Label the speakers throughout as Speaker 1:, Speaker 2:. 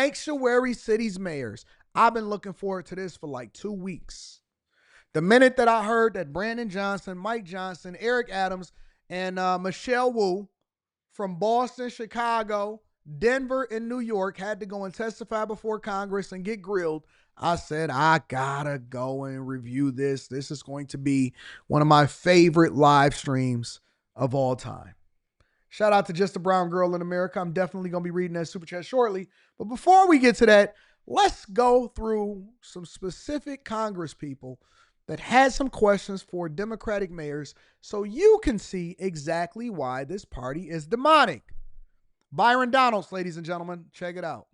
Speaker 1: sanctuary cities mayors. I've been looking forward to this for like 2 weeks. The minute that I heard that Brandon Johnson, Mike Johnson, Eric Adams, and Michelle Wu from Boston, Chicago, Denver, and New York had to go and testify before Congress and get grilled, I said, I gotta go and review this. This is going to be one of my favorite live streams of all time. Shout out to Just a Brown Girl in America. I'm definitely going to be reading that super chat shortly. But before we get to that, let's go through some specific Congress people that had some questions for Democratic mayors so you can see exactly why this party is demonic. Byron Donalds, ladies and gentlemen, check it out.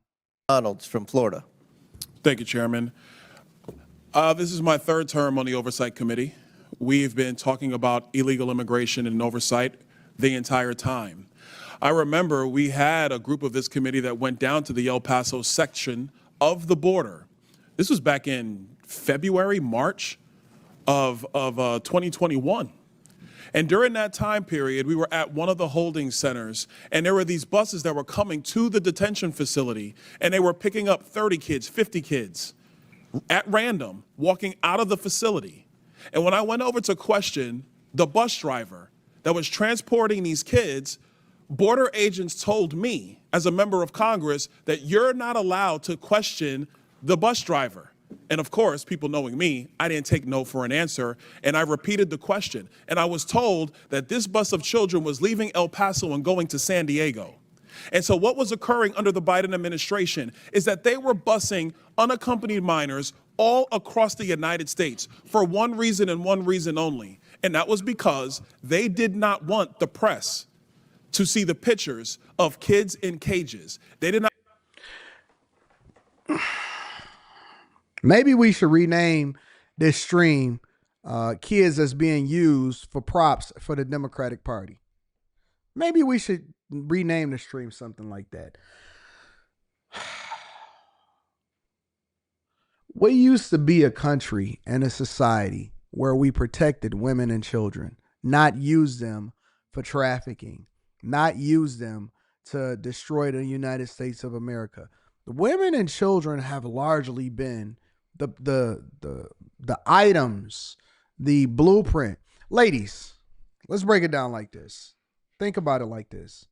Speaker 2: Donalds from Florida.
Speaker 3: Thank you, Chairman. This is my third term on the Oversight Committee. We've been talking about illegal immigration and oversight the entire time. I remember we had a group of this committee that went down to the El Paso section of the border. This was back in February, March of 2021. And during that time period, we were at one of the holding centers, and there were these buses that were coming to the detention facility, and they were picking up 30 kids, 50 kids at random, walking out of the facility. And when I went over to question the bus driver that was transporting these kids, border agents told me, as a member of Congress, that you're not allowed to question the bus driver. And of course, people knowing me, I didn't take no for an answer, and I repeated the question. And I was told that this bus of children was leaving El Paso and going to San Diego. And so what was occurring under the Biden administration is that they were busing unaccompanied minors all across the United States for one reason and one reason only. And that was because they did not want the press to see the pictures of kids in cages. They did not.
Speaker 1: Maybe we should rename this stream kids that's being used for props for the Democratic Party. Maybe we should rename the stream something like that. We used to be a country and a society where we protected women and children, not use them for trafficking, not use them to destroy the United States of America. The women and children have largely been the items, the blueprint. Ladies, let's break it down like this. Think about it like this.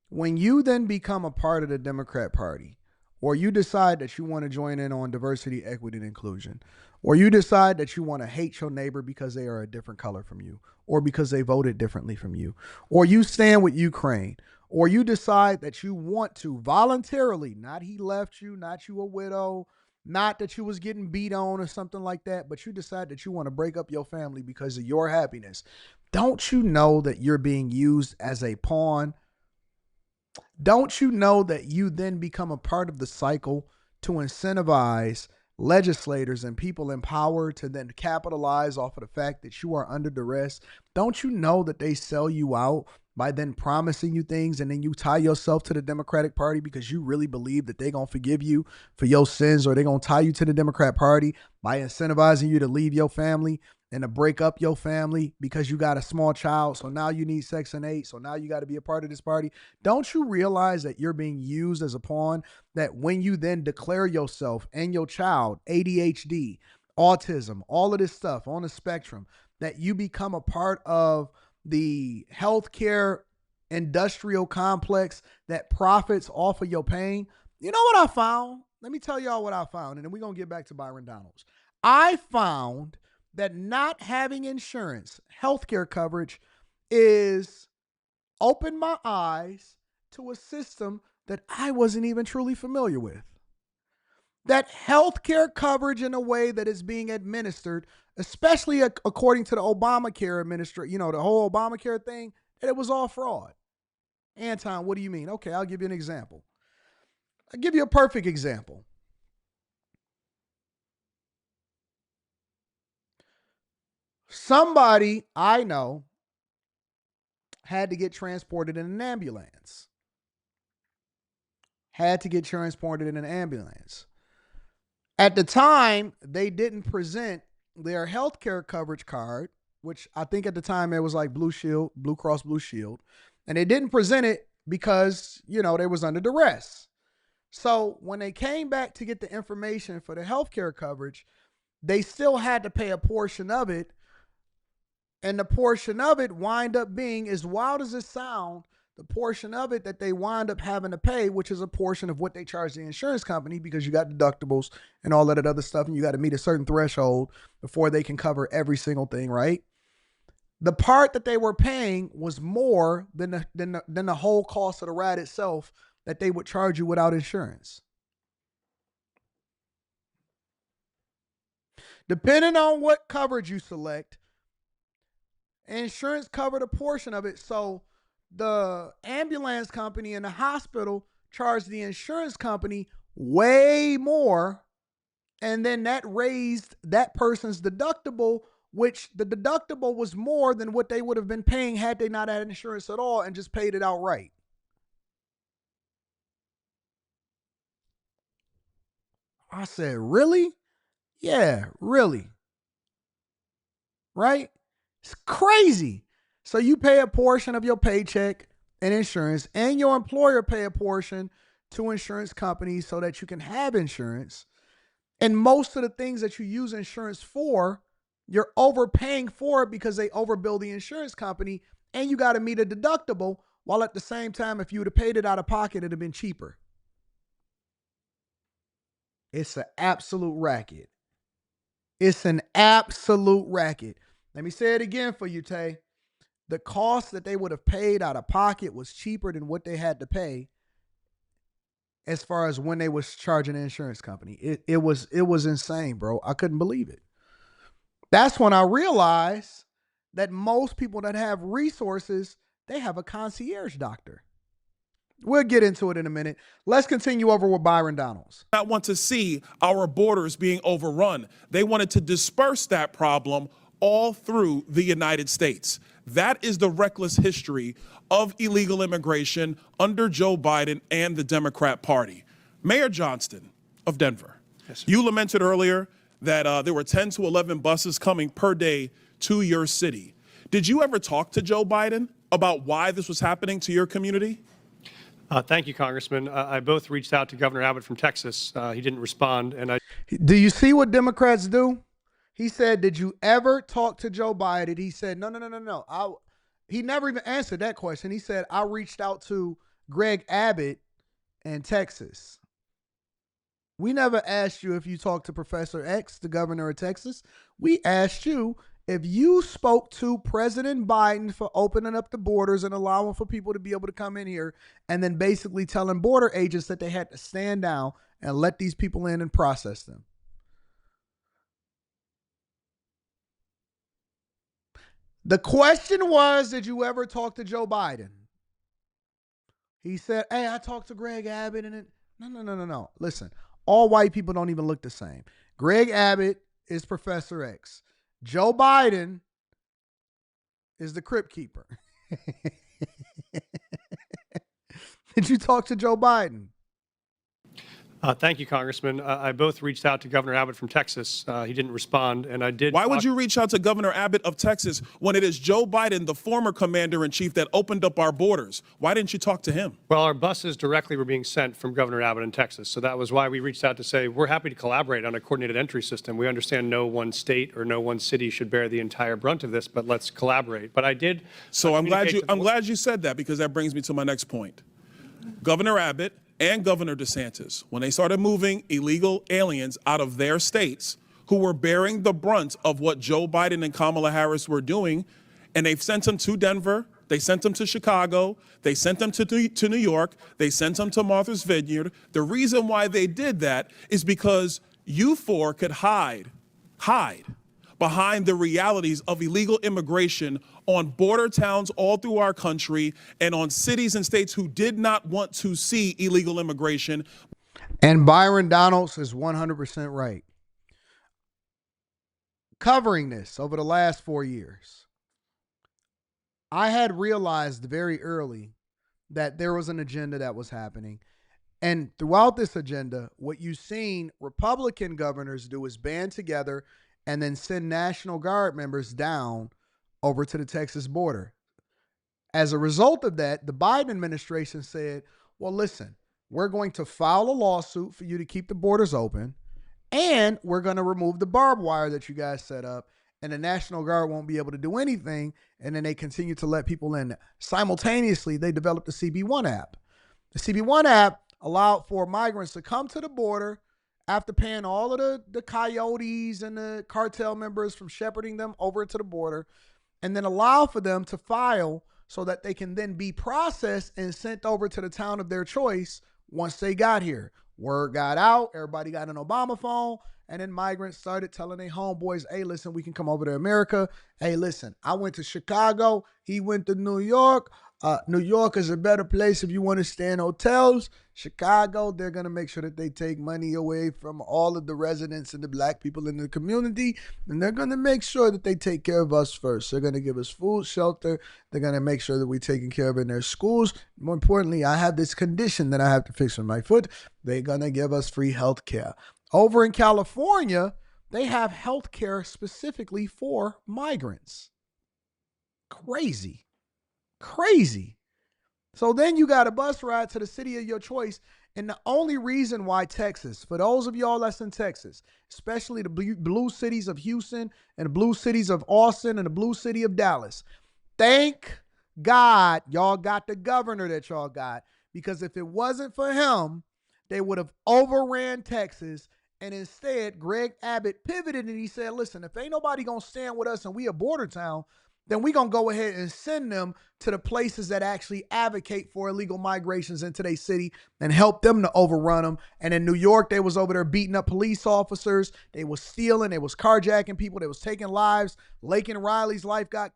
Speaker 1: When you then become a part of the Democrat Party, or you decide that you want to join in on diversity, equity, and inclusion, or you decide that you want to hate your neighbor because they are a different color from you, or because they voted differently from you, or you stand with Ukraine, or you decide that you want to voluntarily, not he left you, not you a widow, not that you was getting beat on or something like that, but you decide that you want to break up your family because of your happiness. Don't you know that you're being used as a pawn? Don't you know that you then become a part of the cycle to incentivize legislators and people in power to then capitalize off of the fact that you are under duress? Don't you know that they sell you out by then promising you things, and then you tie yourself to the Democratic Party because you really believe that they're going to forgive you for your sins, or they're going to tie you to the Democrat Party by incentivizing you to leave your family and to break up your family because you got a small child, so now you need Section 8, so now you got to be a part of this party? Don't you realize that you're being used as a pawn, that when you then declare yourself and your child ADHD, autism, all of this stuff on the spectrum, that you become a part of the healthcare industrial complex that profits off of your pain? You know what I found? Let me tell y'all what I found, and then we're going to get back to Byron Donalds. I found that not having insurance, healthcare coverage, is opened my eyes to a system that I wasn't even truly familiar with. That healthcare coverage in a way that is being administered, especially according to the Obamacare administration, the whole Obamacare thing, that it was all fraud. Anton, what do you mean? Okay, I'll give you an example. I'll give you a perfect example. Somebody I know had to get transported in an ambulance. At the time, they didn't present their healthcare coverage card, which I think at the time it was like Blue Shield, Blue Cross Blue Shield, and they didn't present it because, they was under duress. So when they came back to get the information for the healthcare coverage, they still had to pay a portion of it. And the portion of it wind up being, as wild as it sounds, the portion of it that they wind up having to pay, which is a portion of what they charge the insurance company, because you got deductibles and all that other stuff, and you got to meet a certain threshold before they can cover every single thing, right? The part that they were paying was more than the whole cost of the ride itself that they would charge you without insurance. Depending on what coverage you select, insurance covered a portion of it. So the ambulance company and the hospital charged the insurance company way more. And then that raised that person's deductible, which the deductible was more than what they would have been paying had they not had insurance at all and just paid it outright. I said, really? Yeah, really. Right? It's crazy. So you pay a portion of your paycheck in insurance, and your employer pay a portion to insurance companies so that you can have insurance. And most of the things that you use insurance for, you're overpaying for it because they overbill the insurance company, and you got to meet a deductible, while at the same time, if you would have paid it out of pocket, it'd have been cheaper. It's an absolute racket. It's an absolute racket. Let me say it again for you, Tay. The cost that they would have paid out of pocket was cheaper than what they had to pay as far as when they was charging the insurance company. It was insane, bro. I couldn't believe it. That's when I realized that most people that have resources, they have a concierge doctor. We'll get into it in a minute. Let's continue over with Byron Donalds.
Speaker 3: Not want to see our borders being overrun. They wanted to disperse that problem all through the United States. That is the reckless history of illegal immigration under Joe Biden and the Democrat Party. Mayor Johnston of Denver, yes, you lamented earlier that there were 10 to 11 buses coming per day to your city. Did you ever talk to Joe Biden about why this was happening to your community?
Speaker 4: Thank you, Congressman. I both reached out to Governor Abbott from Texas. He didn't respond. And
Speaker 1: do you see what Democrats do? He said, did you ever talk to Joe Biden? He said, no. He never even answered that question. He said, I reached out to Greg Abbott in Texas. We never asked you if you talked to Professor X, the governor of Texas. We asked you if you spoke to President Biden for opening up the borders and allowing for people to be able to come in here, and then basically telling border agents that they had to stand down and let these people in and process them. The question was, did you ever talk to Joe Biden? He said, hey, I talked to Greg Abbott. And no. Listen, all white people don't even look the same. Greg Abbott is Professor X. Joe Biden is the crypt keeper. Did you talk to Joe Biden?
Speaker 4: Thank you, Congressman. I both reached out to Governor Abbott from Texas. He didn't respond, and I did.
Speaker 3: Why would you reach out to Governor Abbott of Texas when it is Joe Biden, the former commander-in-chief, that opened up our borders? Why didn't you talk to him?
Speaker 4: Well, our buses directly were being sent from Governor Abbott in Texas, so that was why we reached out to say we're happy to collaborate on a coordinated entry system. We understand no one state or no one city should bear the entire brunt of this, but let's collaborate. But I did.
Speaker 3: So I'm glad you said that, because that brings me to my next point. Governor Abbott and Governor DeSantis, when they started moving illegal aliens out of their states who were bearing the brunt of what Joe Biden and Kamala Harris were doing, and they've sent them to Denver, they sent them to Chicago, they sent them to New York, they sent them to Martha's Vineyard. The reason why they did that is because you four could hide behind the realities of illegal immigration on border towns all through our country and on cities and states who did not want to see illegal immigration.
Speaker 1: And Byron Donalds is 100% right. Covering this over the last 4 years, I had realized very early that there was an agenda that was happening. And throughout this agenda, what you've seen Republican governors do is band together and then send National Guard members down over to the Texas border. As a result of that, the Biden administration said, well, listen, we're going to file a lawsuit for you to keep the borders open, and we're going to remove the barbed wire that you guys set up, and the National Guard won't be able to do anything, and then they continue to let people in. Simultaneously, they developed the CB1 app. The CB1 app allowed for migrants to come to the border after paying all of the coyotes and the cartel members from shepherding them over to the border, and then allow for them to file so that they can then be processed and sent over to the town of their choice once they got here. Word got out, everybody got an Obama phone, and then migrants started telling their homeboys, hey, listen, we can come over to America. Hey, listen, I went to Chicago. He went to New York. New York is a better place if you want to stay in hotels. Chicago, they're going to make sure that they take money away from all of the residents and the black people in the community, and they're going to make sure that they take care of us first. They're going to give us food, shelter. They're going to make sure that we're taken care of in their schools. More importantly, I have this condition that I have to fix with my foot. They're going to give us free health care. Over in California, they have health care specifically for migrants. Crazy. So then you got a bus ride to the city of your choice. And the only reason why Texas, for those of y'all that's in Texas, especially the blue cities of Houston and the blue cities of Austin and the blue city of Dallas, thank God y'all got the governor that y'all got, because if it wasn't for him, they would have overran Texas. And instead, Greg Abbott pivoted and he said, listen, if ain't nobody going to stand with us and we a border town, then we're going to go ahead and send them to the places that actually advocate for illegal migrations into their city and help them to overrun them. And in New York, they was over there beating up police officers. They was stealing. They was carjacking people. They was taking lives. Laken Riley's life got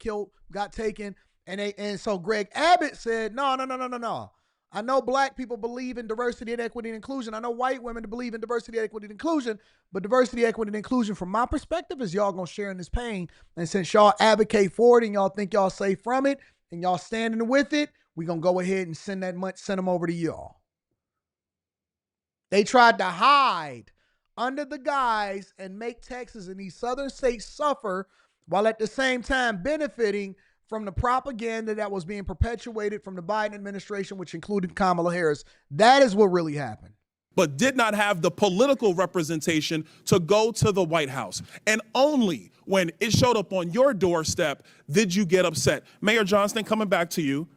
Speaker 1: taken. And so Greg Abbott said, no. I know black people believe in diversity and equity and inclusion. I know white women believe in diversity, equity, and inclusion. But diversity, equity, and inclusion, from my perspective, is y'all going to share in this pain. And since y'all advocate for it and y'all think y'all safe from it and y'all standing with it, we're going to go ahead and send them over to y'all. They tried to hide under the guise and make Texas and these southern states suffer while at the same time benefiting from the propaganda that was being perpetuated from the Biden administration, which included Kamala Harris. That is what really happened.
Speaker 3: But did not have the political representation to go to the White House. And only when it showed up on your doorstep did you get upset. Mayor Johnston, coming back to you,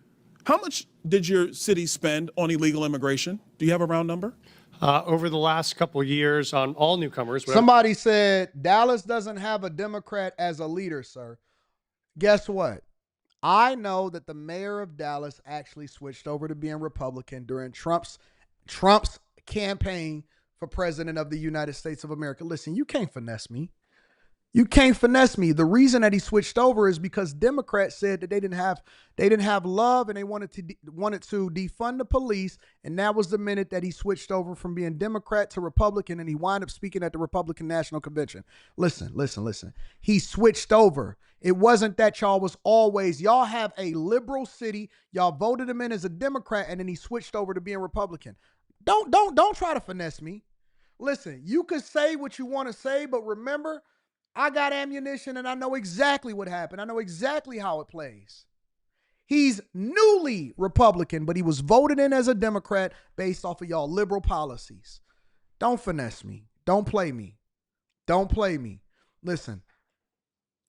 Speaker 3: how much did your city spend on illegal immigration? Do you have a round number?
Speaker 4: Over the last couple of years on all newcomers.
Speaker 1: Somebody said Dallas doesn't have a Democrat as a leader, sir. Guess what? I know that the mayor of Dallas actually switched over to being Republican during Trump's campaign for president of the United States of America. Listen, you can't finesse me. You can't finesse me. The reason that he switched over is because Democrats said that they didn't have love and they wanted to defund the police, and that was the minute that he switched over from being Democrat to Republican, and he wound up speaking at the Republican National Convention. Listen. He switched over. It wasn't that y'all have a liberal city. Y'all voted him in as a Democrat, and then he switched over to being Republican. Don't try to finesse me. Listen, you could say what you want to say, but remember, I got ammunition and I know exactly what happened. I know exactly how it plays. He's newly Republican, but he was voted in as a Democrat based off of y'all liberal policies. Don't finesse me. Don't play me. Listen,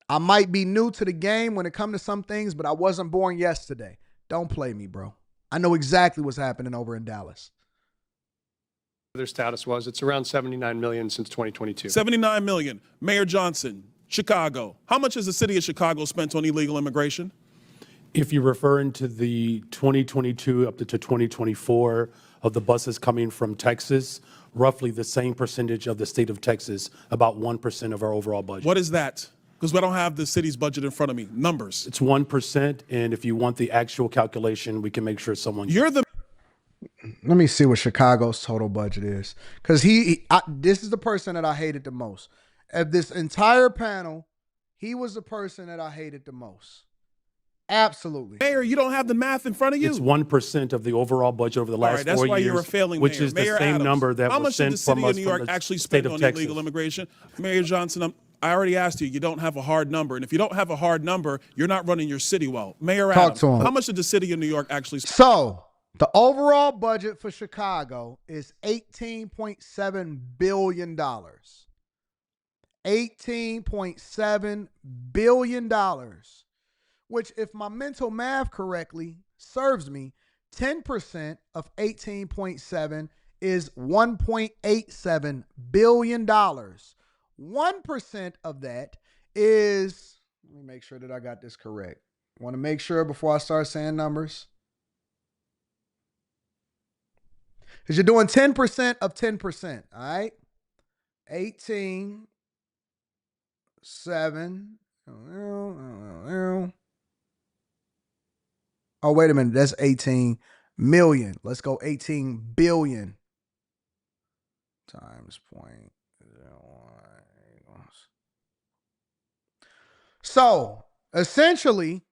Speaker 1: I might be new to the game when it comes to some things, but I wasn't born yesterday. Don't play me, bro. I know exactly what's happening over in Dallas.
Speaker 4: Their status was, it's around 79 million since 2022.
Speaker 3: 79 million. Mayor Johnson, Chicago. How much has the city of Chicago spent on illegal immigration?
Speaker 5: If you're referring to the 2022 up to 2024 of the buses coming from Texas, roughly the same percentage of the state of Texas, about 1% of our overall budget.
Speaker 3: What is that? Because we don't have the city's budget in front of me. Numbers.
Speaker 5: It's 1%, and if you want the actual calculation, we can make sure someone...
Speaker 1: Let me see what Chicago's total budget is. Because this is the person that I hated the most. Of this entire panel, he was the person that I hated the most. Absolutely.
Speaker 3: Mayor, you don't have the math in front of you.
Speaker 5: It's 1% of the overall budget over the last 4 years.
Speaker 3: That's why you're a failing mayor.
Speaker 5: Which is
Speaker 3: Mayor
Speaker 5: the same
Speaker 3: Adams,
Speaker 5: number that was sent from us from the state of Texas.
Speaker 3: How much did the city of New York actually spend on illegal immigration? Mayor Johnson, I already asked you. You don't have a hard number. And if you don't have a hard number, you're not running your city well. Mayor Adams, how much did the city of New York actually spend?
Speaker 1: So, The overall budget for Chicago is $18.7 billion. $18.7 billion, which, if my mental math correctly serves me, 10% of 18.7 is $1.87 billion. 1% of that is, let me make sure that I got this correct. I want to make sure before I start saying numbers. Because you're doing 10% of 10%, all right? 18, 7. Oh, wait a minute. That's 18 million. Let's go 18 billion times 0.01. So, essentially,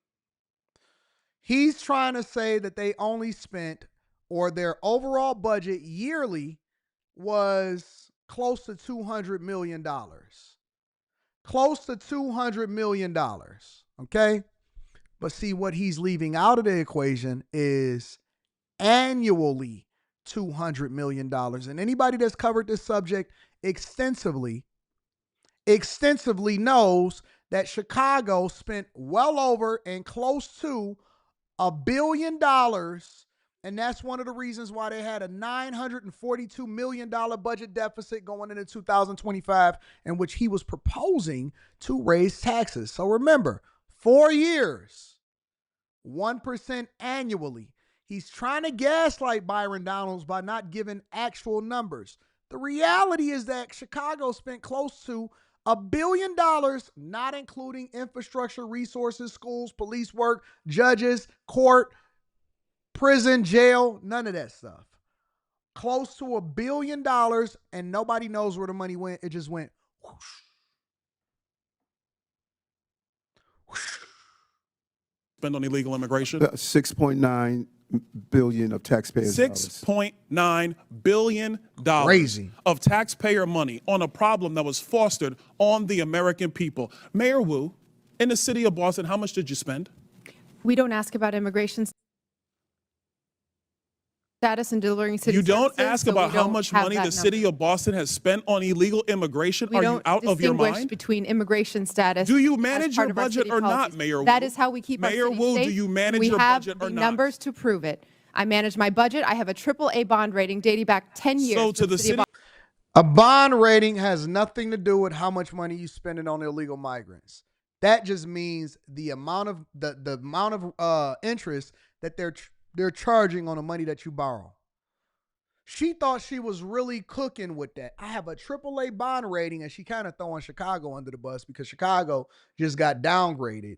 Speaker 1: he's trying to say that they only spent, or their overall budget yearly was close to $200 million. Close to $200 million. Okay? But see, what he's leaving out of the equation is annually $200 million. And anybody that's covered this subject extensively knows that Chicago spent well over and close to $1 billion. And that's one of the reasons why they had a $942 million budget deficit going into 2025, in which he was proposing to raise taxes. So remember, 4 years, 1% annually. He's trying to gaslight Byron Donalds by not giving actual numbers. The reality is that Chicago spent close to $1 billion, not including infrastructure, resources, schools, police work, judges, court, prison, jail, none of that stuff. Close to $1 billion, and nobody knows where the money went. It just went whoosh. Whoosh.
Speaker 3: Spend on illegal immigration?
Speaker 6: 6.9 billion of taxpayers' dollars.
Speaker 3: $6.9 billion
Speaker 1: Crazy.
Speaker 3: of taxpayer money on a problem that was fostered on the American people. Mayor Wu, in the city of Boston, how much did you spend?
Speaker 7: We don't ask about immigration status and delivering city
Speaker 3: You don't
Speaker 7: services,
Speaker 3: ask
Speaker 7: so
Speaker 3: about
Speaker 7: we
Speaker 3: how
Speaker 7: don't
Speaker 3: much
Speaker 7: have
Speaker 3: money
Speaker 7: that
Speaker 3: the city
Speaker 7: number.
Speaker 3: of Boston has spent on illegal immigration?
Speaker 7: We
Speaker 3: Are
Speaker 7: don't
Speaker 3: you out of your
Speaker 7: distinguish
Speaker 3: mind?
Speaker 7: between immigration status.
Speaker 3: Do you
Speaker 7: as
Speaker 3: manage
Speaker 7: part
Speaker 3: your
Speaker 7: of our
Speaker 3: budget
Speaker 7: city
Speaker 3: or not,
Speaker 7: policies.
Speaker 3: Mayor Wu?
Speaker 7: That is how we keep
Speaker 3: Mayor
Speaker 7: our city
Speaker 3: Wu,
Speaker 7: safe.
Speaker 3: do you manage
Speaker 7: we
Speaker 3: your
Speaker 7: have
Speaker 3: budget or
Speaker 7: the
Speaker 3: not?
Speaker 7: numbers to prove it. I manage my budget. I have a AAA bond rating dating back 10 years.
Speaker 3: So to the city,
Speaker 1: A bond rating has nothing to do with how much money you spending on illegal migrants. That just means the amount of the amount of interest that they're charging on the money that you borrow. She thought she was really cooking with that. I have a AAA bond rating, and she kind of throwing Chicago under the bus because Chicago just got downgraded,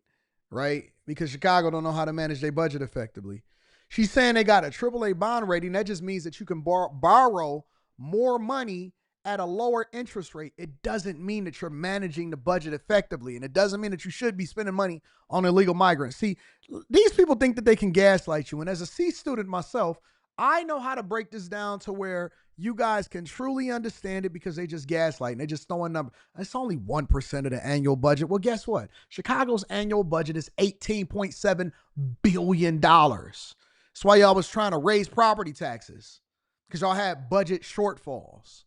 Speaker 1: right? Because Chicago don't know how to manage their budget effectively. She's saying they got a AAA bond rating. That just means that you can borrow more money at a lower interest rate. It doesn't mean that you're managing the budget effectively, and it doesn't mean that you should be spending money on illegal migrants. See, these people think that they can gaslight you, and as a C student myself, I know how to break this down to where you guys can truly understand it, because they just gaslight and they just throw a number. It's only 1% of the annual budget. Well, guess what? Chicago's annual budget is $18.7 billion. That's why y'all was trying to raise property taxes, because y'all had budget shortfalls.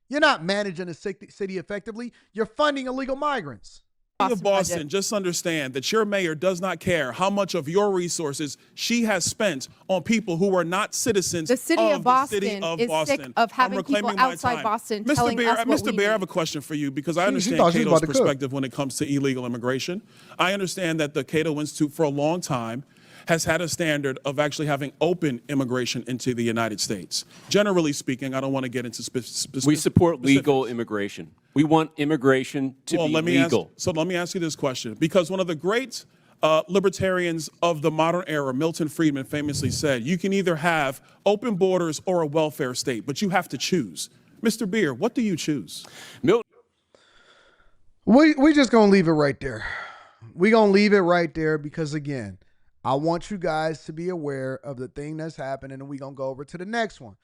Speaker 1: You're not managing the city effectively. You're funding illegal migrants.
Speaker 3: of Boston, just understand that your mayor does not care how much of your resources she has spent on people who are not citizens
Speaker 7: The city of Boston
Speaker 3: the city of
Speaker 7: is
Speaker 3: Boston.
Speaker 7: sick of having
Speaker 3: I'm
Speaker 7: people
Speaker 3: reclaiming my
Speaker 7: outside
Speaker 3: time.
Speaker 7: Boston
Speaker 3: Mr.
Speaker 7: telling
Speaker 3: Bear,
Speaker 7: us what
Speaker 3: Mr.
Speaker 7: we
Speaker 3: Bear, I have
Speaker 7: need.
Speaker 3: a question for you, because I
Speaker 1: She
Speaker 3: understand
Speaker 1: thought she was
Speaker 3: Cato's
Speaker 1: about to cook.
Speaker 3: perspective when it comes to illegal immigration. I understand that the Cato Institute for a long time has had a standard of actually having open immigration into the United States. Generally speaking, I don't want to get into specifics.
Speaker 8: We support legal immigration. We want immigration to be legal.
Speaker 3: Let me ask you this question, because one of the great libertarians of the modern era, Milton Friedman, famously said, you can either have open borders or a welfare state, but you have to choose. Mr. Beer, what do you choose?
Speaker 8: Milton.
Speaker 1: We just gonna leave it right there. We gonna leave it right there because, again, I want you guys to be aware of the thing that's happening, and we gonna go over to the next one.